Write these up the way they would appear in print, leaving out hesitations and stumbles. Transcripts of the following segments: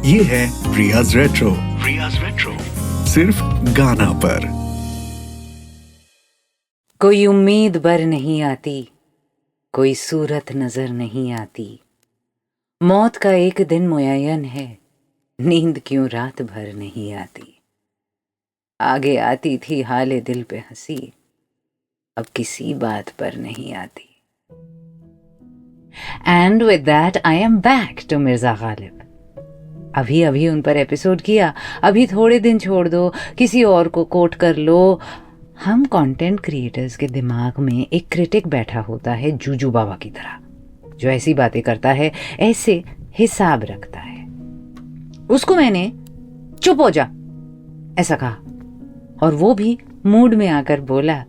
ये है रियाज रेट्रो। सिर्फ गाना पर। कोई उम्मीद बर नहीं आती, कोई सूरत नजर नहीं आती। मौत का एक दिन मुयय्यन है, नींद क्यों रात भर नहीं आती। आगे आती थी हाले दिल पे हंसी, अब किसी बात पर नहीं आती। And with that I am back to Mirza Ghalib. अभी उन पर एपिसोड किया, अभी थोड़े दिन छोड़ दो, किसी और को कोट कर लो। हम कंटेंट क्रिएटर्स के दिमाग में एक क्रिटिक बैठा होता है जूजू बाबा की तरह, जो ऐसी बातें करता है, ऐसे हिसाब रखता है। उसको मैंने चुप हो जा ऐसा कहा, और वो भी मूड में आकर बोला,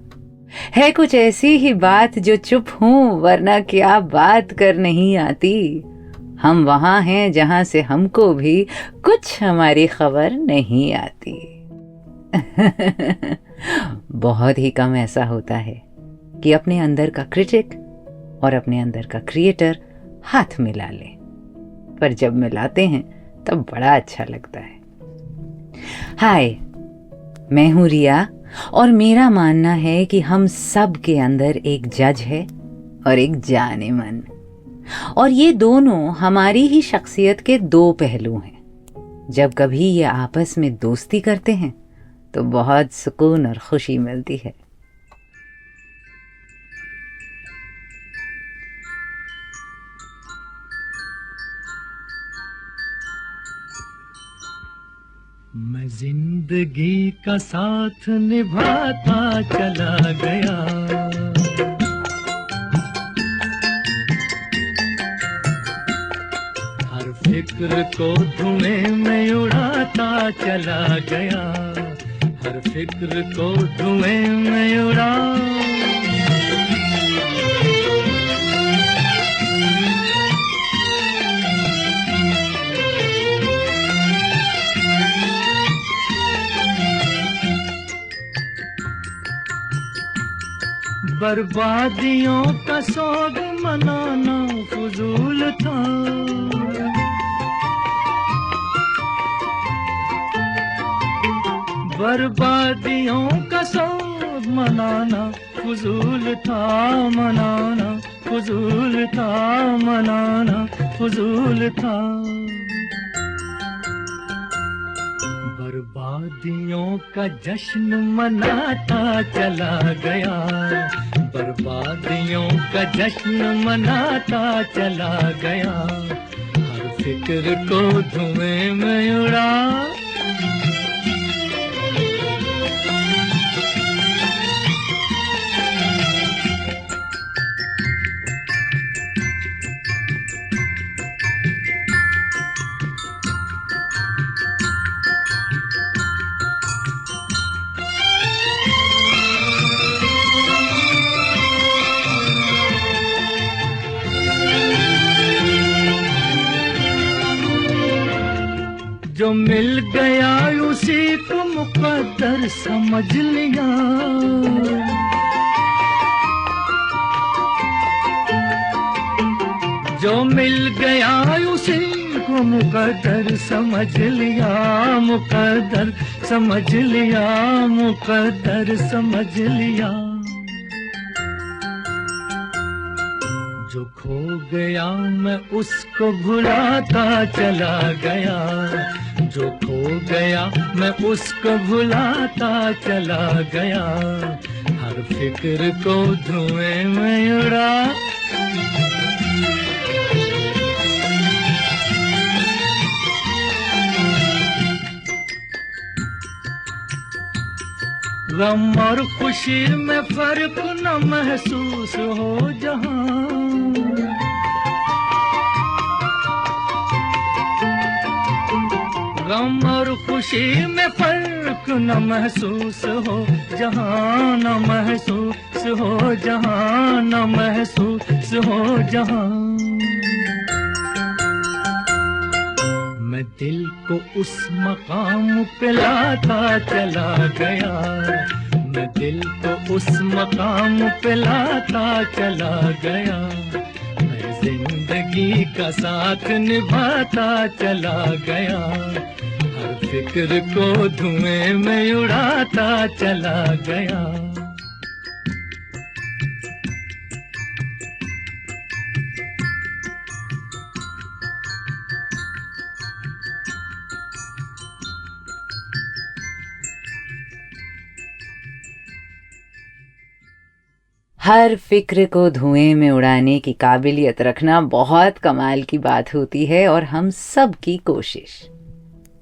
है कुछ ऐसी ही बात जो चुप हूं, वरना क्या बात कर नहीं आती। हम वहां हैं जहां से हमको भी कुछ हमारी खबर नहीं आती। बहुत ही कम ऐसा होता है कि अपने अंदर का क्रिटिक और अपने अंदर का क्रिएटर हाथ मिला ले, पर जब मिलाते हैं तब बड़ा अच्छा लगता है। हाय, मैं हूं रिया, और मेरा मानना है कि हम सब के अंदर एक जज है और एक जाने मन, और ये दोनों हमारी ही शख्सियत के दो पहलू हैं। जब कभी ये आपस में दोस्ती करते हैं तो बहुत सुकून और खुशी मिलती है। मैं जिंदगी का साथ निभाता चला गया, हर फिक्र को धुएं में उड़ाता चला गया, हर फिक्र को धुएं में उड़ा। बर्बादियों का सोग मनाना फजूल था, बर्बादियों का सोग मनाना फजूल था, मनाना फजूल था, मनाना फजूल था। बर्बादियों का जश्न मनाता चला गया, बर्बादियों का जश्न मनाता चला गया, हर फिक्र को धुएं में उड़ा। जो मिल गया उसी को मुकद्दर समझ लिया, जो मिल गया उसी को मुकद्दर समझ लिया, मुकद्दर समझ लिया, मुकद्दर समझ लिया। जो खो गया मैं उसको भुलाता चला गया, जो खो गया मैं उसको भुलाता चला गया, हर फिक्र को धुएं में उड़ा। गम और खुशी में फर्क न महसूस हो जहां, गम और खुशी में फर्क न महसूस हो जहां, न महसूस हो जहां, न महसूस हो जहां। मैं दिल को उस मकाम पे लाता चला गया, मैं दिल को उस मकाम पे लाता चला गया, मैं जिंदगी जिंदगी का साथ निभाता चला गया, हर फिक्र को धुएं में उड़ाता चला गया। हर फिक्र को धुएं में उड़ाने की काबिलियत रखना बहुत कमाल की बात होती है, और हम सब की कोशिश,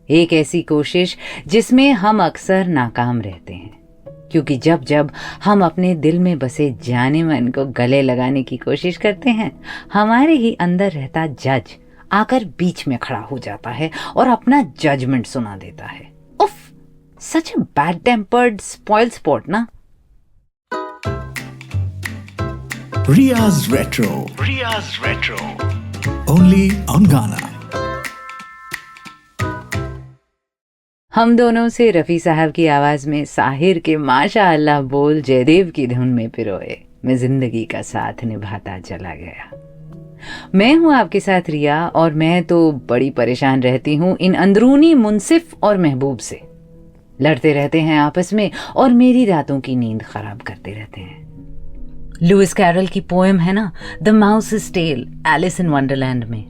एक ऐसी कोशिश जिसमें हम अक्सर नाकाम रहते हैं, क्योंकि जब जब हम अपने दिल में बसे जाने मन को गले लगाने की कोशिश करते हैं, हमारे ही अंदर रहता जज आकर बीच में खड़ा हो जाता है और अपना जजमेंट सुना देता है। उफ, such a bad tempered spoilsport ना। Riya's Retro. Riya's Retro. Only on Ghana. हम दोनों से रफ़ी साहब की आवाज़ में साहिर के माशा अल्लाह बोल जयदेव की धुन में पिरोए मैं जिंदगी का साथ निभाता चला गया। मैं हूं आपके साथ रिया, और मैं तो बड़ी परेशान रहती हूं इन अंदरूनी मुनसिफ और महबूब से। लड़ते रहते हैं आपस में और मेरी रातों की नींद खराब करते रहते हैं। लुइस कैरल की पोएम है ना, the mouse's tale, Alice in Wonderland में,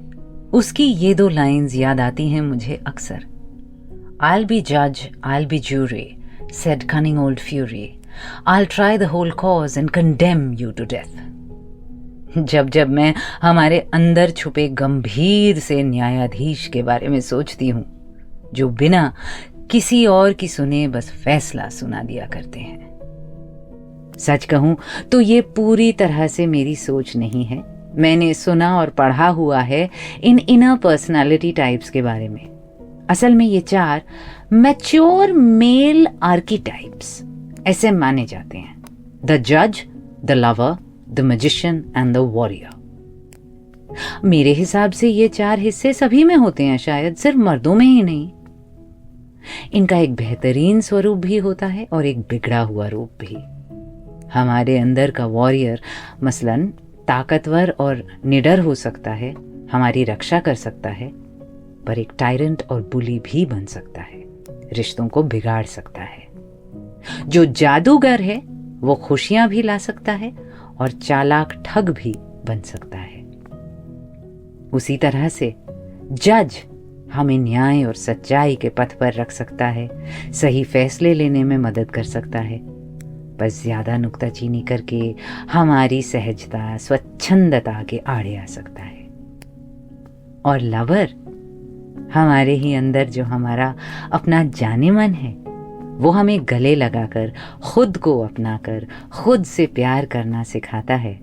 उसकी ये दो लाइंस याद आती हैं मुझे अक्सर। I'll be judge, I'll be jury, said cunning old fury. I'll try the whole cause and condemn you to death. जब जब मैं हमारे अंदर छुपे गंभीर से न्यायाधीश के बारे में सोचती हूँ, जो बिना किसी और की सुने बस फैसला सुना दिया करते हैं। सच कहूं तो ये पूरी तरह से मेरी सोच नहीं है। मैंने सुना और पढ़ा हुआ है इन इनर पर्सनालिटी टाइप्स के बारे में। असल में ये 4 मैच्योर मेल आर्कीटाइप्स ऐसे माने जाते हैं: द जज, the lover, the magician and the warrior. मेरे हिसाब से ये 4 हिस्से सभी में होते हैं, शायद सिर्फ मर्दों में ही नहीं। इनका एक बेहतरीन स्वरूप भी होता है और एक बिगड़ा हुआ रूप भी। हमारे अंदर का वॉरियर मसलन ताकतवर और निडर हो सकता है, हमारी रक्षा कर सकता है, पर एक टायरेंट और बुली भी बन सकता है, रिश्तों को बिगाड़ सकता है। जो जादूगर है वो खुशियां भी ला सकता है और चालाक ठग भी बन सकता है। उसी तरह से जज हमें न्याय और सच्चाई के पथ पर रख सकता है, सही फैसले लेने में मदद कर सकता है, बस ज्यादा नुक्ताचीनी करके हमारी सहजता, स्वच्छंदता के आड़े आ सकता है। और लवर हमारे ही अंदर जो हमारा अपना जाने मन है, वो हमें गले लगाकर खुद को अपनाकर खुद से प्यार करना सिखाता है,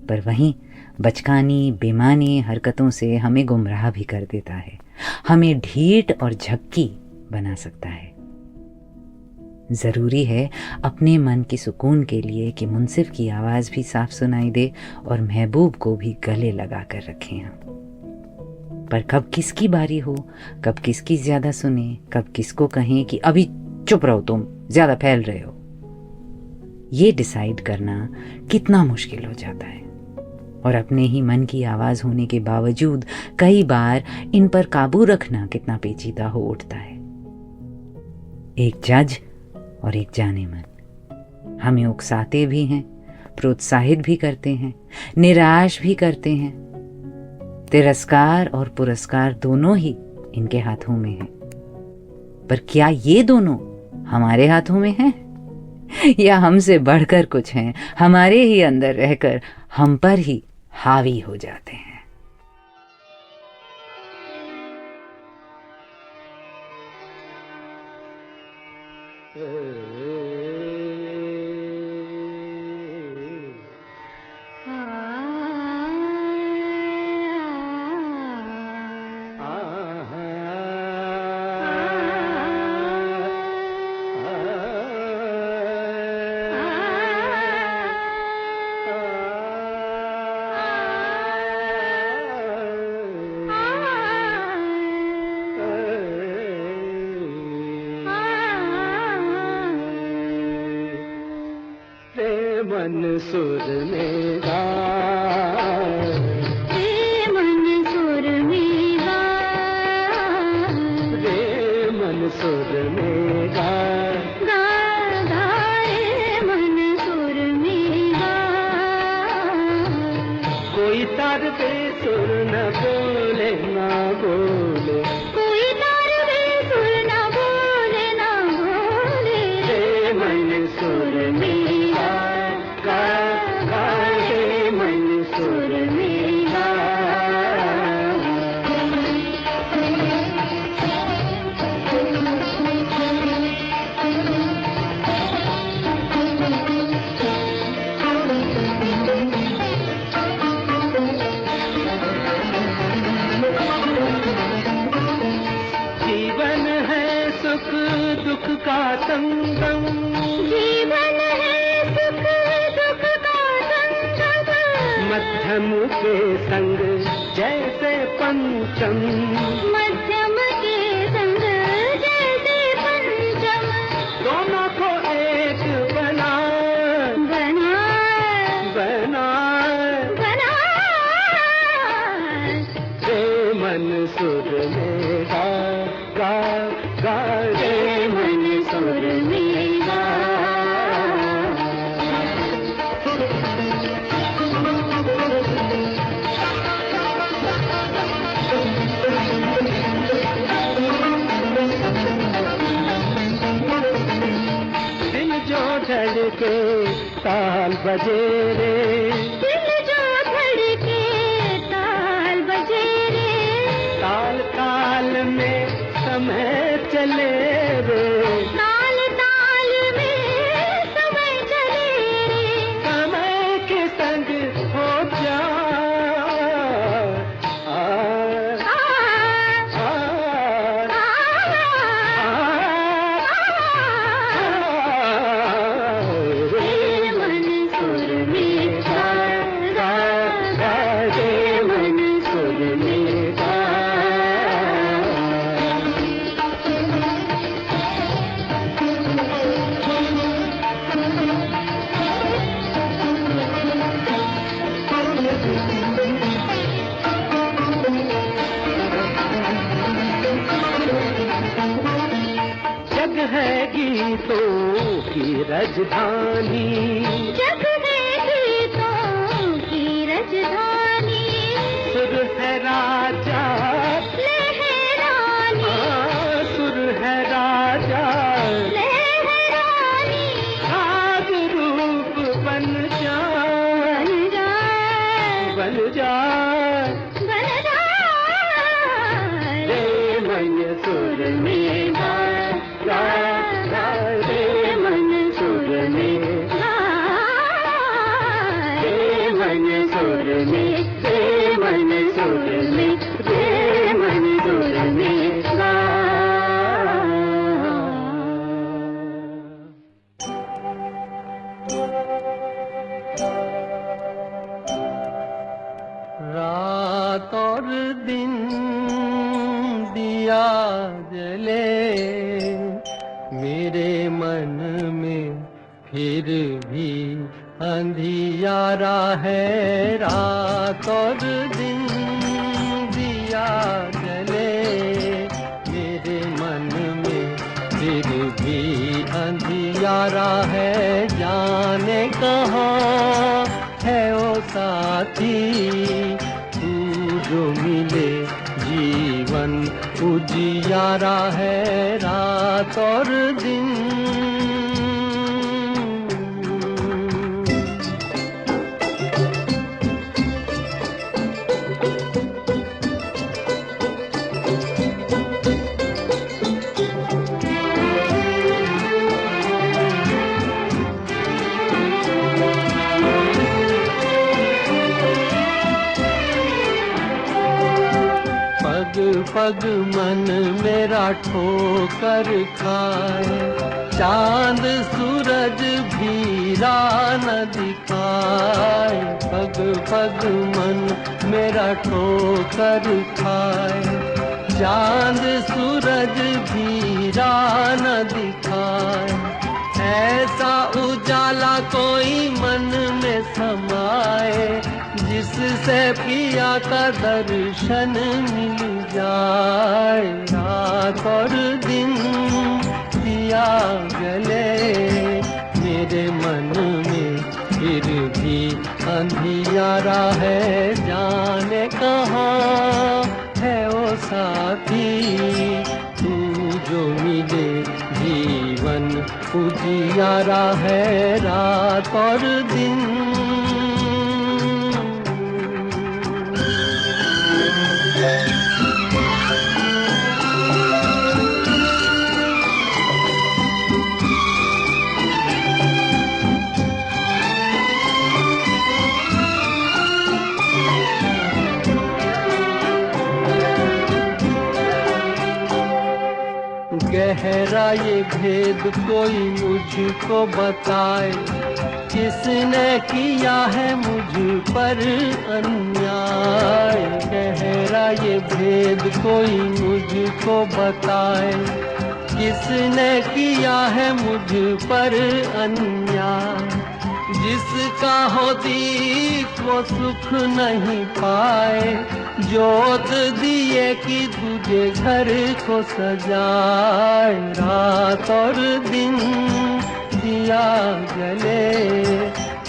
पर वहीं बचकानी बेमानी हरकतों से हमें गुमराह भी कर देता है, हमें ढीठ और झक्की बना सकता है। ज़रूरी है अपने मन की सुकून के लिए कि मुनसिफ की आवाज़ भी साफ सुनाई दे और महबूब को भी गले लगा कर रखें हम। पर कब किसकी बारी हो, कब किसकी ज़्यादा सुने, कब किसको कहें कि अभी चुप रहो, तुम ज़्यादा फैल रहे हो, ये डिसाइड करना कितना मुश्किल हो जाता है। और अपने ही मन की आवाज़ होने के बावजूद कई बार इन पर काबू रखना कितना पेचीदा हो उठता है। एक जज और एक जाने मन हमें उकसाते भी हैं, प्रोत्साहित भी करते हैं, निराश भी करते हैं। तिरस्कार और पुरस्कार दोनों ही इनके हाथों में हैं। पर क्या ये दोनों हमारे हाथों में हैं, या हमसे बढ़कर कुछ हैं, हमारे ही अंदर रहकर हम पर ही हावी हो जाते हैं? मन सुर में गा, मन सुर न बोले ना बोले, कोई तार बेसुर न बोले ना बोले, हे मन सुर मेरा गा गा, हे मन सुर मेरा। जीवन है सुख दुख का संगम, जीवन है सुख दुख का संगम, मध्यम के संग जैसे पंचम, मध्यम के संग जैसे पंचम, दोनों को एक बना बना बना, बना, रे मन सुर मेरा गा गा, रे मन सुर मेरा। दिल जो धड़के ताल बजे रे, दिल जो धड़के ताल बजे रे, ताल ताल में समय चले रे, ताल ताल में समय चले रे, समय के संग हो जा आ, आ, आ, रे मन सुर मेरा गा गा, रे मन सुर मेरा। जग है गीतों की राजधानी, जग है गीतों की राजधानी, सुर है राजा लहरानी, सुर है राजा, लहरानी, राग रूप बन जा बन जा, बन जा, बन जा, रे मन सुर मेरा गा गा, रे मन सुर मेरा, रे मन सुर में, रे मन सुर में, रे मन सुर में गा। रात और दिन दिया जले मेरे मन में, फिर भी अंधियारा है। रात और दिन दिया जले मेरे मन में, फिर भी अंधियारा है। जाने कहाँ है ओ साथी तू जो मिले, जीवन उजियारा है रात और दिन। पग पग मन मेरा ठोकर खाए, चांद सूरज भी राह न दिखाए। पग पग मन मेरा ठोकर खाए, चांद सूरज भी राह न दिखाए। ऐसा उजाला कोई मन में समाए, जिससे पिया का दर्शन मिल जाए। रात और दिन दिया जले मेरे मन में, फिर भी अंधियारा है, जाने कहाँ है वो साथी। तू जो मिले जीवन उजियारा है, रात और दिन। गहरा ये भेद कोई मुझको बताए, किसने किया है मुझ पर अन्याय। गहरा ये भेद कोई मुझको बताए, किसने किया है मुझ पर अन्याय। जिसका हो दीप वो सुख नहीं पाए, जोत दिए कि तुझे घर को सजाए। रात और दिन दिया जले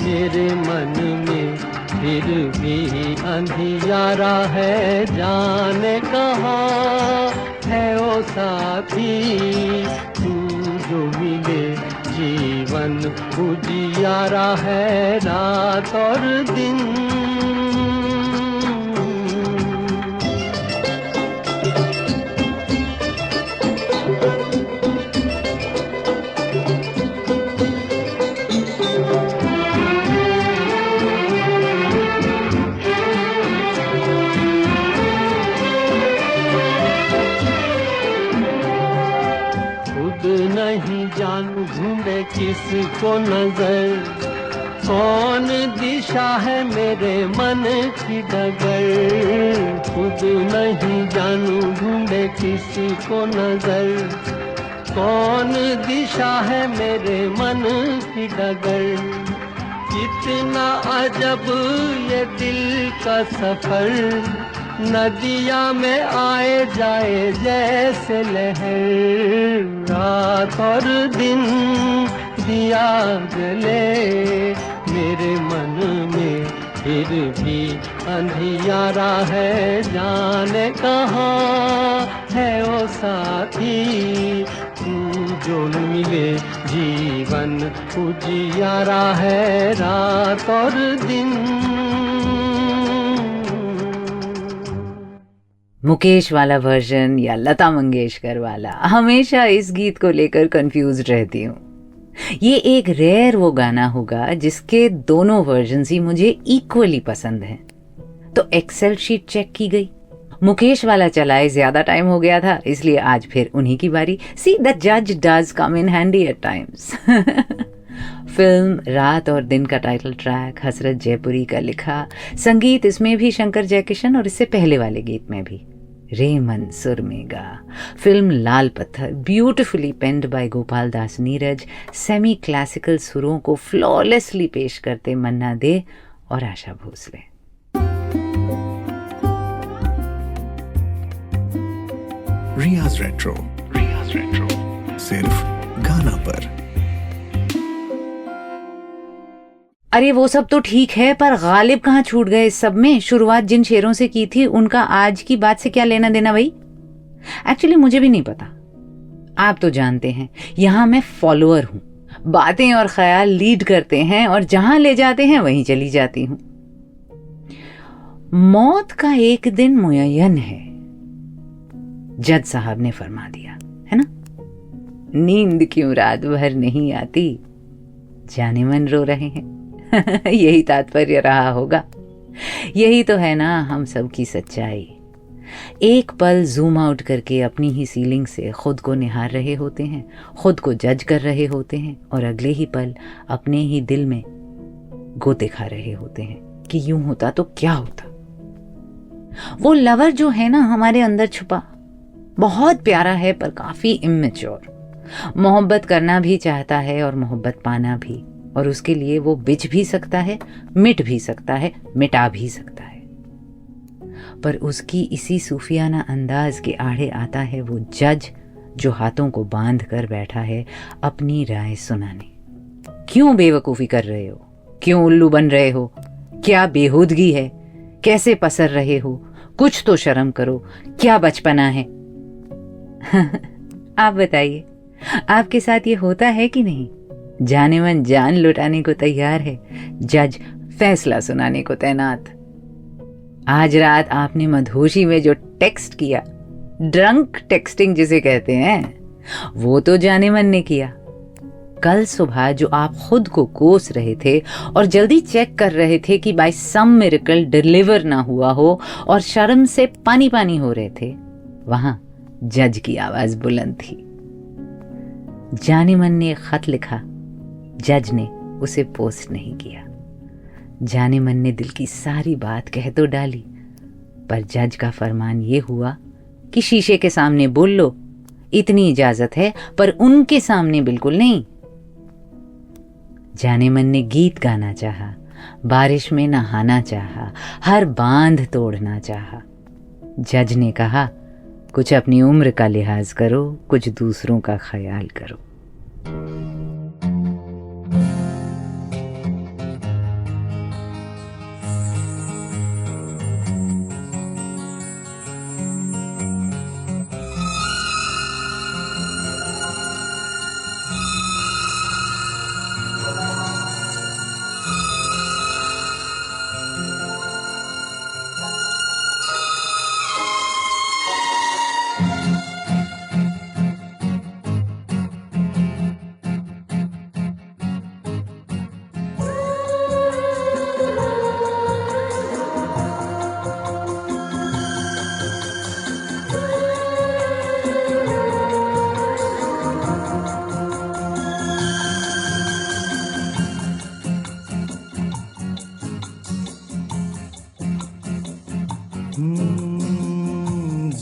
मेरे मन में, फिर भी अंधियारा है, जाने कहाँ है वो साथी। तू जो मिले जीवन उजियारा है, रात और दिन। नहीं जानू ढूंढे किसको नजर, कौन दिशा है मेरे मन की डगर। खुद नहीं जानू ढूंढे किसको नजर, कौन दिशा है मेरे मन की डगर। कितना अजब ये दिल का सफर, नदिया में आए जाए जैसे लहर। रात और दिन दिया जले मेरे मन में, फिर भी अंधियारा है, जाने कहाँ है वो साथी। तू जो मिले जीवन उजियारा है, रात और दिन। मुकेश वाला वर्जन या लता मंगेशकर वाला, हमेशा इस गीत को लेकर कंफ्यूज रहती हूँ। ये एक रेयर वो गाना होगा जिसके दोनों वर्जन्स ही मुझे इक्वली पसंद हैं। तो एक्सेल शीट चेक की गई, मुकेश वाला चलाए ज्यादा टाइम हो गया था, इसलिए आज फिर उन्हीं की बारी। सी द जज does come in handy at times. Film रात और दिन का टाइटल ट्रैक हसरत जयपुरी का लिखा, संगीत इसमें भी शंकर जयकिशन और इससे पहले वाले गीत में भी रेमन सुरमेगा। फिल्म लाल पत्थर ब्यूटिफुली पेंड bye Gopal Das Neeraj, semi classical सुरों को फ्लॉलेसली पेश करते मन्ना दे और आशा भोसले। रियाज रेट्रो सिर्फ गाना पर। अरे वो सब तो ठीक है, पर गालिब कहाँ छूट गए इस सब में? शुरुआत जिन शेरों से की थी उनका आज की बात से क्या लेना देना भाई? एक्चुअली मुझे भी नहीं पता, आप तो जानते हैं यहां मैं फॉलोअर हूं, बातें और ख्याल लीड करते हैं और जहां ले जाते हैं वहीं चली जाती हूं। मौत का एक दिन मुय्यन है, जज साहब ने फरमा दिया है ना। नींद क्यों रात भर नहीं आती, जाने मन रो रहे हैं। यही तात्पर्य रहा होगा। यही तो है ना हम सब की सच्चाई। एक पल जूम आउट करके अपनी ही सीलिंग से खुद को निहार रहे होते हैं, खुद को जज कर रहे होते हैं, और अगले ही पल अपने ही दिल में गोते खा रहे होते हैं कि यूं होता तो क्या होता। वो लवर जो है ना हमारे अंदर छुपा, बहुत प्यारा है पर काफी इमेच्योर। मोहब्बत करना भी चाहता है और मोहब्बत पाना भी, और उसके लिए वो बिछ भी सकता है, मिट भी सकता है, मिटा भी सकता है। पर उसकी इसी सूफियाना अंदाज के आड़े आता है वो जज जो हाथों को बांध कर बैठा है अपनी राय सुनाने। क्यों बेवकूफ़ी कर रहे हो, क्यों उल्लू बन रहे हो? क्या बेहूदगी है? कैसे पसर रहे हो? कुछ तो शर्म करो। क्या बचपना है? आप बताइए, आपके साथ ये होता है कि नहीं? जाने मन जान लुटाने को तैयार है, जज फैसला सुनाने को तैनात। आज रात आपने मधोशी में जो टेक्स्ट किया, ड्रंक टेक्सटिंग जिसे कहते हैं, वो तो जाने मन ने किया। कल सुबह जो आप खुद को कोस रहे थे और जल्दी चेक कर रहे थे कि बाय सम मिरेकल डिलीवर ना हुआ हो और शर्म से पानी पानी हो रहे थे, वहां जज की आवाज बुलंद थी। जाने मन ने एक खत लिखा, जज ने उसे पोस्ट नहीं किया। जाने मन ने दिल की सारी बात कह तो डाली, पर जज का फरमान ये हुआ कि शीशे के सामने बोल लो, इतनी इजाजत है, पर उनके सामने बिल्कुल नहीं। जाने मन ने गीत गाना चाहा, बारिश में नहाना चाहा, हर बांध तोड़ना चाहा। जज ने कहा, कुछ अपनी उम्र का लिहाज करो, कुछ दूसरों का ख्याल करो।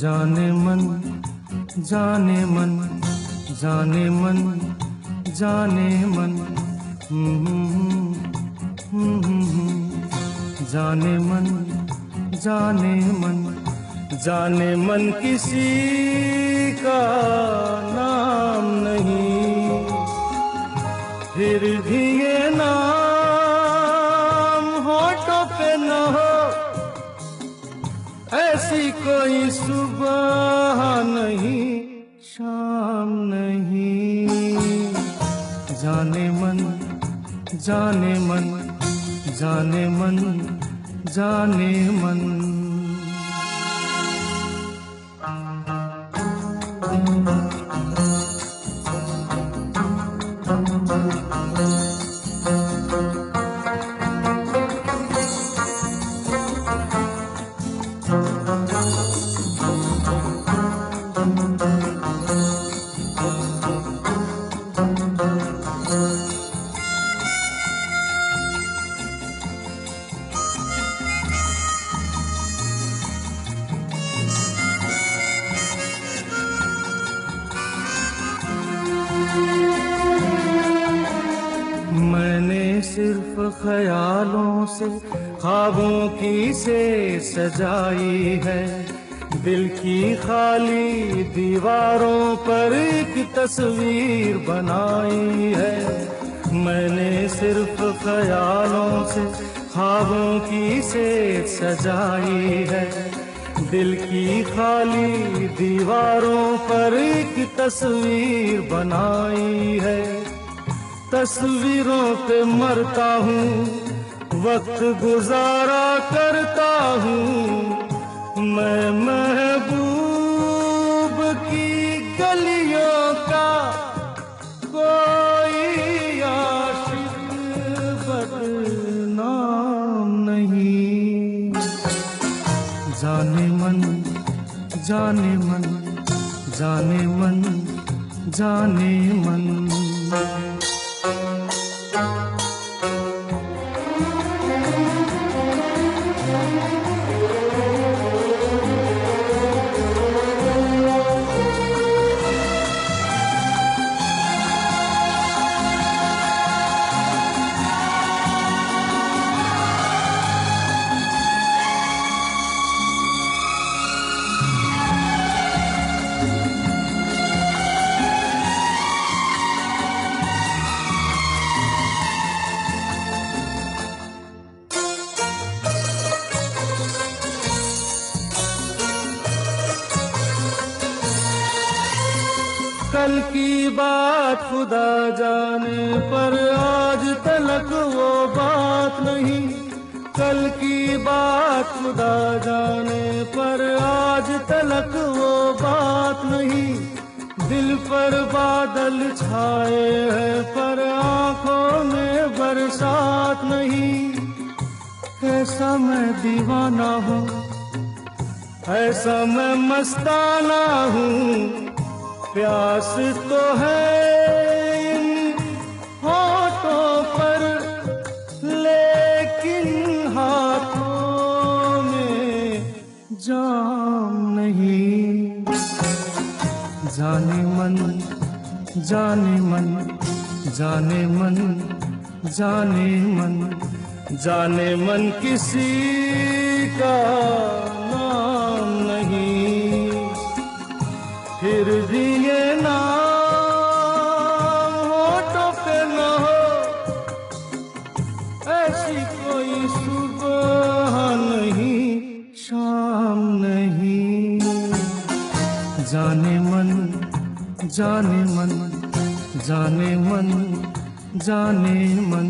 जाने मन जाने मन जाने मन जाने मन जाने मन जाने मन जाने मन किसी का नाम नहीं, फिर भी ये नाम होठों पे न हो, ऐसी कोई सुबह नहीं शाम नहीं। जाने मन जाने मन जाने मन जाने मन। सिर्फ ख्यालों से ख्वाबों की से सजाई है, दिल की खाली दीवारों पर एक तस्वीर बनाई है। मैंने सिर्फ ख्यालों से ख्वाबों की से सजाई है, दिल की खाली दीवारों पर एक तस्वीर बनाई है। तस्वीरों पे मरता हूँ, वक्त गुजारा करता हूँ, मैं महबूब की गलियों का कोई आशिक बदनाम नहीं। जाने मन जाने मन जाने मन जाने मन। कल की बात खुदा जाने पर आज तलक वो बात नहीं। कल की बात खुदा जाने पर आज तलक वो बात नहीं। दिल पर बादल छाए हैं पर आंखों में बरसात नहीं। ऐसा मैं दीवाना हूँ, ऐसा मैं मस्ताना हूँ। प्यास तो है इन होठों पर लेकिन हाथों में जाम नहीं। जाने मन जाने मन जाने मन जाने मन जाने मन किसी का नाम नहीं। फिर भी ये नाम होठों पे न हो, ऐसी कोई सुबह नहीं शाम नहीं। जाने मन जाने मन जाने मन जाने मन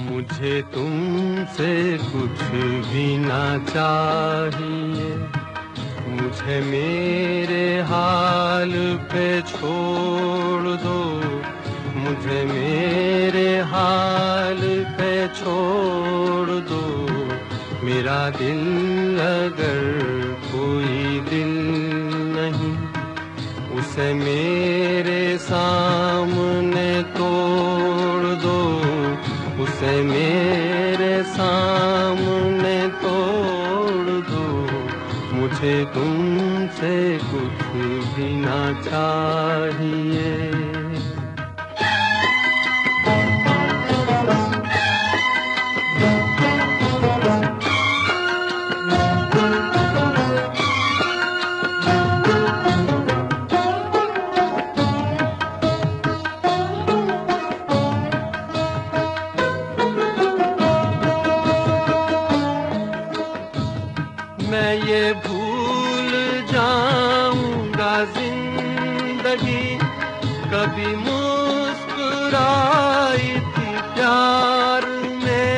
मुझे तुमसे कुछ भी ना चाहिए। मुझे मेरे हाल पे छोड़ दो। मुझे मेरे हाल पे छोड़ दो। मेरा दिल अगर कोई दिल नहीं, उसे मेरे सामने तोड़ दो। उसे मेरे सामने तोड़ दो। मुझे तुमसे कुछ भी ना चाहिए। मैं ये भूल जाऊंगा जिंदगी कभी मुस्कुराई थी प्यार में।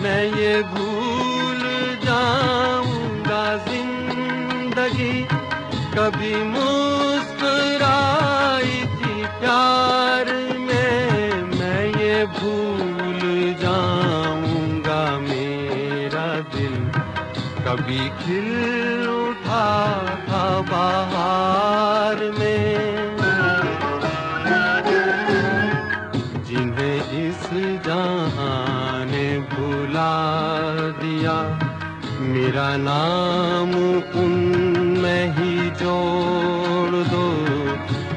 मैं ये भूल जाऊंगा जिंदगी कभी मुस्कुराई थी प्यार में। भूल जाऊंगा मेरा दिल कभी खिल उठा था बाहर में। जिन्हें इस जहां ने भुला दिया, मेरा नाम उनमें ही जोड़ दो।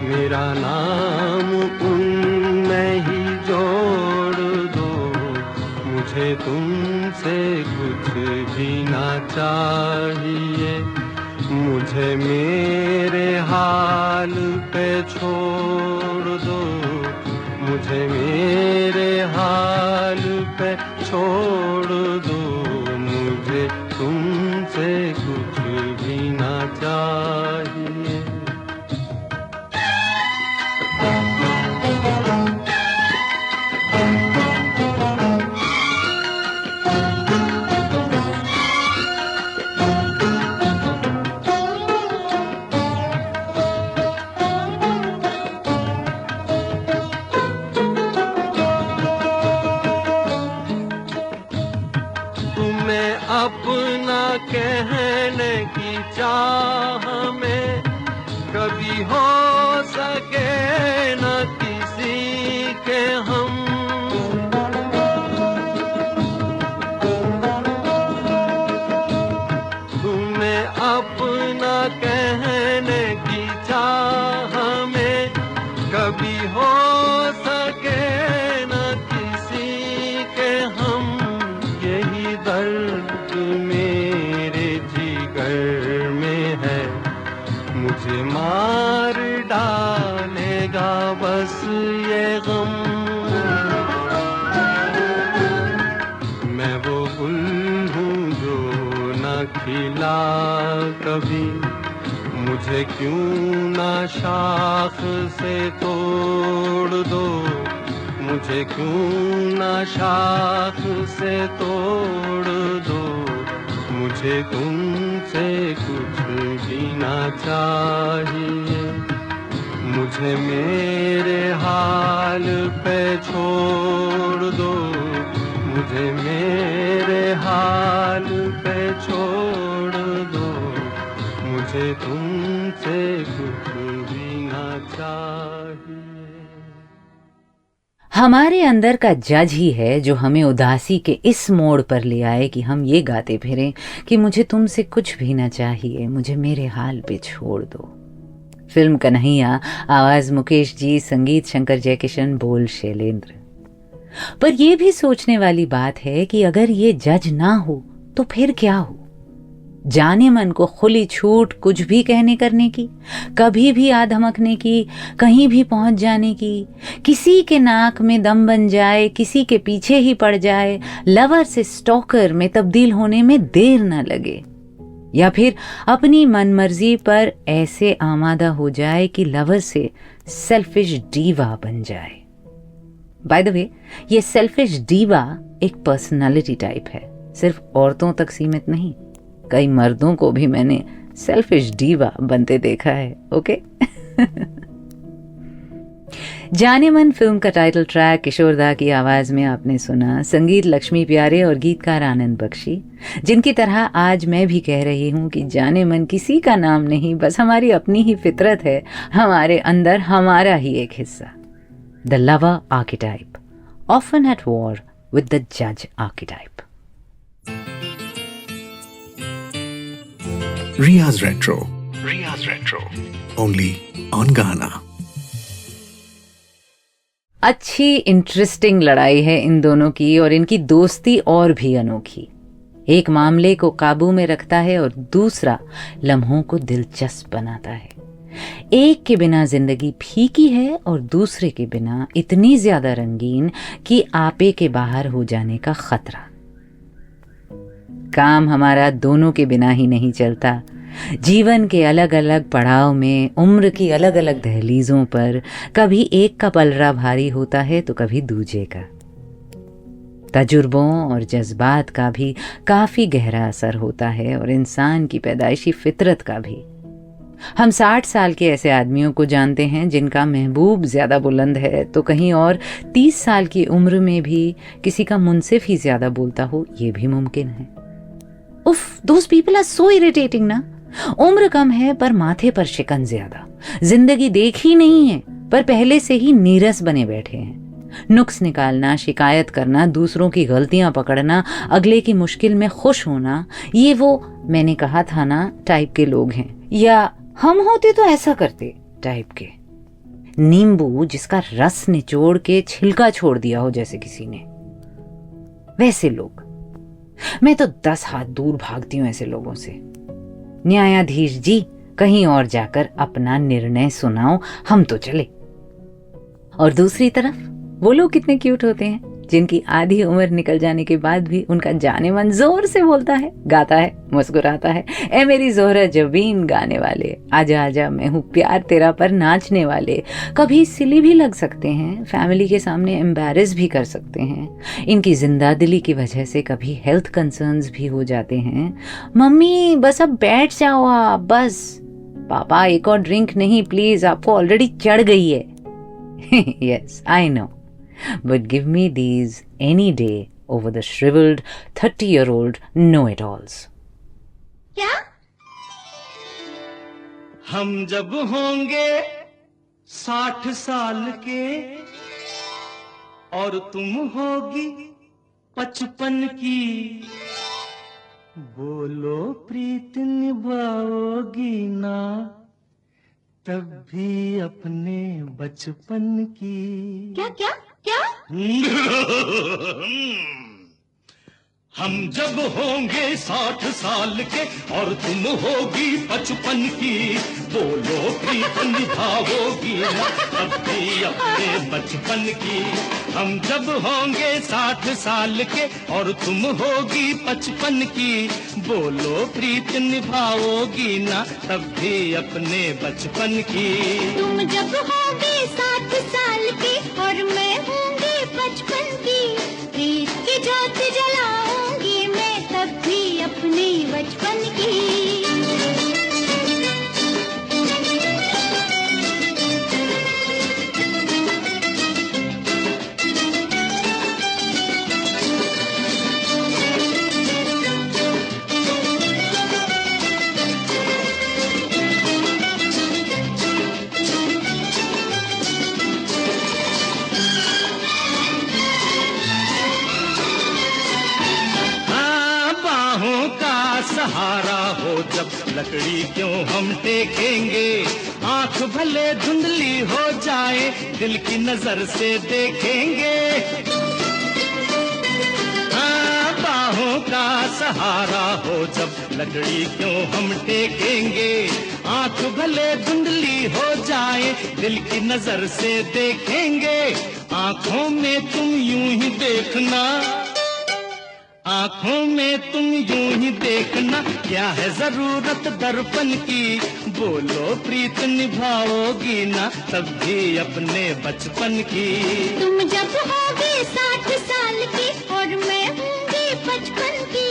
मेरा नाम उनमें ही जोड़ दो। मुझे तुमसे कुछ भी ना चाहिए। मुझे मेरे हाल पे छोड़ दो। मुझे मेरे हाल पे छोड़ दो। मुझे तुमसे कुछ भी ना चाहिए। अपना कहने की चाह में कभी हो सके न किसी के हम। तुम्हें अपना कहने की चाह में कभी हो सके न किसी के हम। यही दर्द मेरे जिगर में है, मुझे मार डालेगा बस ये गम। मैं वो गुल हूँ जो न खिला कभी, मुझे क्यों ना शाख से तोड़ दो, मुझे क्यों ना शाख से तोड़ दो। मुझे तुमसे कुछ भी ना चाहिए, मुझे मेरे हाल पे छोड़ दो, मुझे मेरे हाल पे छोड़ दो। मुझे तुमसे कुछ भी ना चाहिए। हमारे अंदर का जज ही है जो हमें उदासी के इस मोड़ पर ले आए कि हम ये गाते फिरें कि मुझे तुमसे कुछ भी ना चाहिए, मुझे मेरे हाल पे छोड़ दो। फिल्म कन्हैया, आवाज मुकेश जी, संगीत शंकर जयकिशन, बोल शैलेंद्र। पर यह भी सोचने वाली बात है कि अगर ये जज ना हो तो फिर क्या हो? जाने मन को खुली छूट कुछ भी कहने करने की, कभी भी आ धमकने की, कहीं भी पहुंच जाने की, किसी के नाक में दम बन जाए, किसी के पीछे ही पड़ जाए, लवर से स्टॉकर में तब्दील होने में देर न लगे, या फिर अपनी मनमर्जी पर ऐसे आमादा हो जाए कि लवर से सेल्फिश डीवा बन जाए। बाय द वे, ये सेल्फिश डीवा एक पर्सनालिटी टाइप है, सिर्फ औरतों तक सीमित नहीं, कई मर्दों को भी मैंने सेल्फिश डीवा बनते देखा है। ओके जाने मन फिल्म का टाइटल ट्रैक किशोर दा की आवाज में आपने सुना। संगीत लक्ष्मी प्यारे और गीतकार आनंद बख्शी, जिनकी तरह आज मैं भी कह रही हूं कि जाने मन किसी का नाम नहीं, बस हमारी अपनी ही फितरत है, हमारे अंदर हमारा ही एक हिस्सा। The lover archetype, often at war with the जज archetype. Riya's Retro. Only on Ghana. अच्छी इंटरेस्टिंग लड़ाई है इन दोनों की, और इनकी दोस्ती और भी अनोखी। एक मामले को काबू में रखता है और दूसरा लम्हों को दिलचस्प बनाता है। एक के बिना जिंदगी फीकी है और दूसरे के बिना इतनी ज्यादा रंगीन कि आपे के बाहर हो जाने का खतरा। काम हमारा दोनों के बिना ही नहीं चलता। जीवन के अलग अलग पड़ाव में, उम्र की अलग अलग दहलीजों पर कभी एक का पलड़ा भारी होता है तो कभी दूजे का। तजुर्बों और जज्बात का भी काफी गहरा असर होता है, और इंसान की पैदाइशी फितरत का भी। हम 60 साल के ऐसे आदमियों को जानते हैं जिनका महबूब ज्यादा बुलंद है, तो कहीं और 30 साल की उम्र में भी किसी का मुंसिफ ही ज्यादा बोलता हो, ये भी मुमकिन है। उफ, those people are so irritating ना। उम्र कम है पर माथे पर शिकन ज्यादा, जिंदगी देखी नहीं है पर पहले से ही नीरस बने बैठे हैं। नुक्स निकालना, शिकायत करना, दूसरों की गलतियां पकड़ना, अगले की मुश्किल में खुश होना, ये वो मैंने कहा था ना टाइप के लोग हैं, या हम होते तो ऐसा करते टाइप के। नींबू जिसका रस निचोड़ के छिलका छोड़ दिया हो जैसे किसी ने, वैसे लोग। मैं तो 10 हाथ दूर भागती हूं ऐसे लोगों से। न्यायाधीश जी, कहीं और जाकर अपना निर्णय सुनाओ, हम तो चले। और दूसरी तरफ वो लोग कितने क्यूट होते हैं जिनकी आधी उम्र निकल जाने के बाद भी उनका जाने मन जोर से बोलता है, गाता है, मुस्कुराता है। ए मेरी जोहरा जबीन गाने वाले, आजा आजा मैं हूँ प्यार तेरा पर नाचने वाले। कभी सिली भी लग सकते हैं, फैमिली के सामने एम्बैरेस भी कर सकते हैं। इनकी जिंदादिली की वजह से कभी हेल्थ कंसर्न्स भी हो जाते हैं। मम्मी बस अब बैठ जाओ आप, बस। पापा एक और ड्रिंक नहीं प्लीज, आपको ऑलरेडी चढ़ गई है। Yes I know, but give me these any day over the shriveled 30-year-old know-it-alls. क्या? हम जब होंगे 60 साल के और तुम होगी 55 की, बोलो प्रीत निभाओगी ना तब भी अपने बचपन की। क्या क्या क्या? हम जब होंगे 60 साल के और तुम होगी 55 की, बोलो प्रीत निभाओगी ना तब भी अपने बचपन की। हम जब होंगे 60 साल के और तुम होगी 55 की, बोलो प्रीत निभाओगी ना तब भी अपने बचपन की। तुम जब होगे 60 साल के और मैं होंगी 55 की, प्रीत की ज्योत जलाऊंगी मैं तब भी अपनी बचपन की। सहारा हो जब लकड़ी क्यों हम टेकेंगे, आंख भले धुंधली हो जाए दिल की नजर से देखेंगे। बाहों का सहारा हो जब लकड़ी क्यों हम टेकेंगे, आंख भले धुंधली हो जाए दिल की नजर से देखेंगे। आंखों में तुम यूं ही देखना, आंखों में तुम यूं ही देखना, क्या है जरूरत दर्पण की, बोलो प्रीत निभाओगी ना तब भी अपने बचपन की। तुम जब होगे 60 साल की और मैं होंगी 55 की,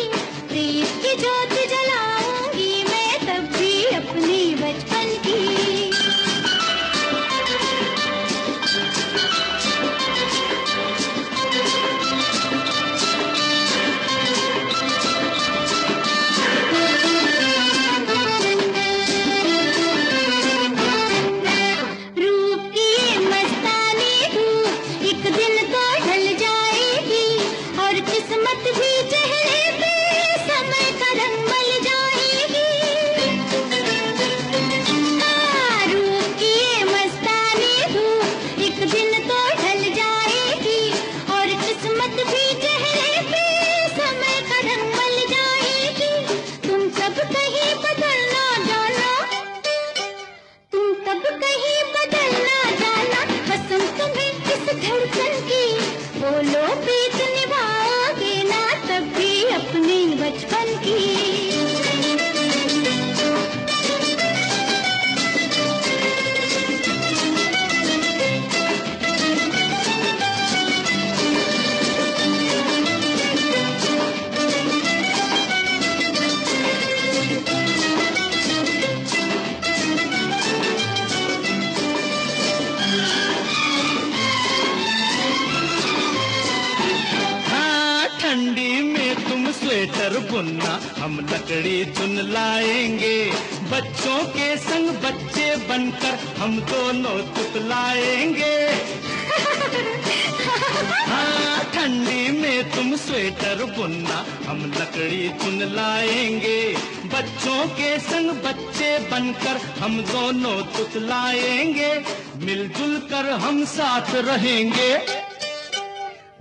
प्रीत की ज्योत जलाऊंगी मैं तब भी अपनी बचपन की। बोलो प्रीत निभाओगे ना तब भी अपनी बचपन की। स्वेटर बुनना हम लकड़ी चुन लाएंगे, बच्चों के संग बच्चे बनकर हम दोनों तुतलाएंगे। हाँ, ठंडी में तुम स्वेटर बुनना हम लकड़ी चुन लाएंगे, बच्चों के संग बच्चे बनकर हम दोनों तुतलाएंगे। मिलजुल कर हम साथ रहेंगे,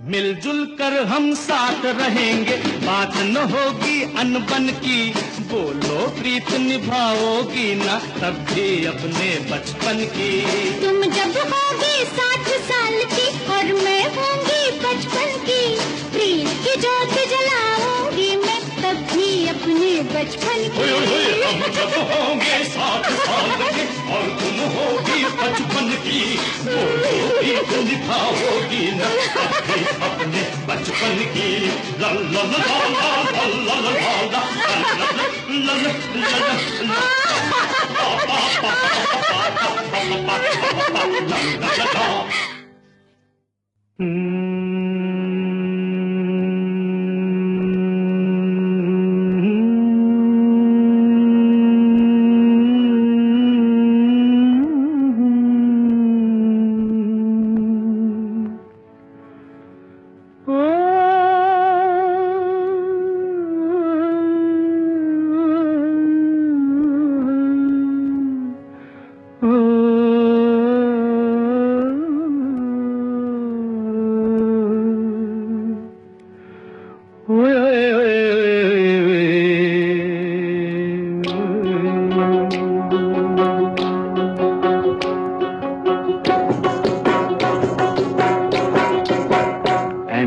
मिलजुल कर हम साथ रहेंगे, बात न होगी अनबन की, बोलो प्रीत निभाओगी ना तब भी अपने बचपन की। तुम जब होगी 60 साल की और मैं होंगी 55 की, प्रीत की ज्योत जलाऊंगी मैं तब भी अपने बचपन की। हम जब होंगे 60 साल के और तुम होगी 55 की, बोलो प्रीत निभाओगी ना तब भी अपने बचपन की। ला ला ला ला ला ला ला ला ला ला ला।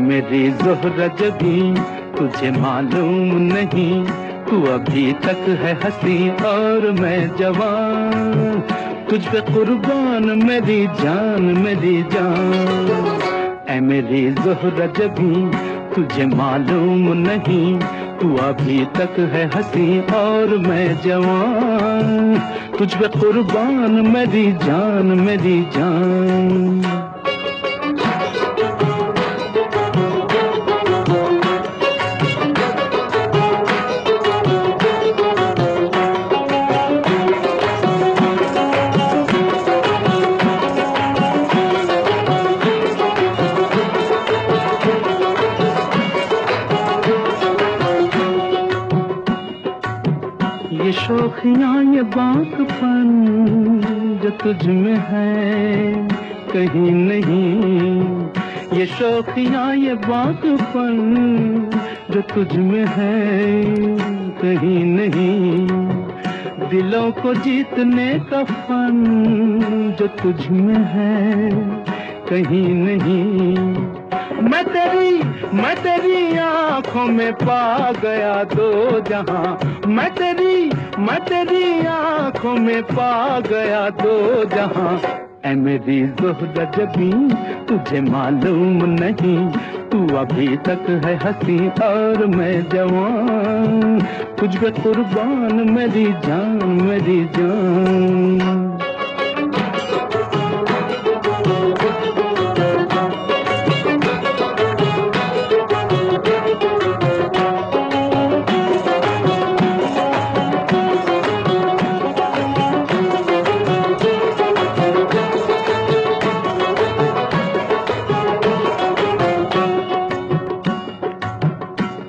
मेरी ज़ोहरा जबी तुझे मालूम नहीं, तू अभी तक है हंसी और मैं जवान, तुझ पे कुर्बान मेरी जान मेरी जान। ऐ मेरी ज़ोहरा जबी तुझे मालूम नहीं, तू अभी तक है हंसी और मैं जवान, तुझ पे कुर्बान मेरी जान मेरी जान। ये शोखियाँ ये बातपन जो तुझ में है कहीं नहीं, ये शोखियाँ ये बातपन जो तुझ में है कहीं नहीं, दिलों को जीतने का फन जो तुझ में है कहीं नहीं। मैं तेरी आँखों में पा गया दो जहां, मैं तेरी आँखों में पा गया दो जहां। ऐ मेरी ज़ोहरा जबी तुझे मालूम नहीं, तू अभी तक है हंसी और मैं जवान, तुझ पे कुर्बान मेरी जान मेरी जान।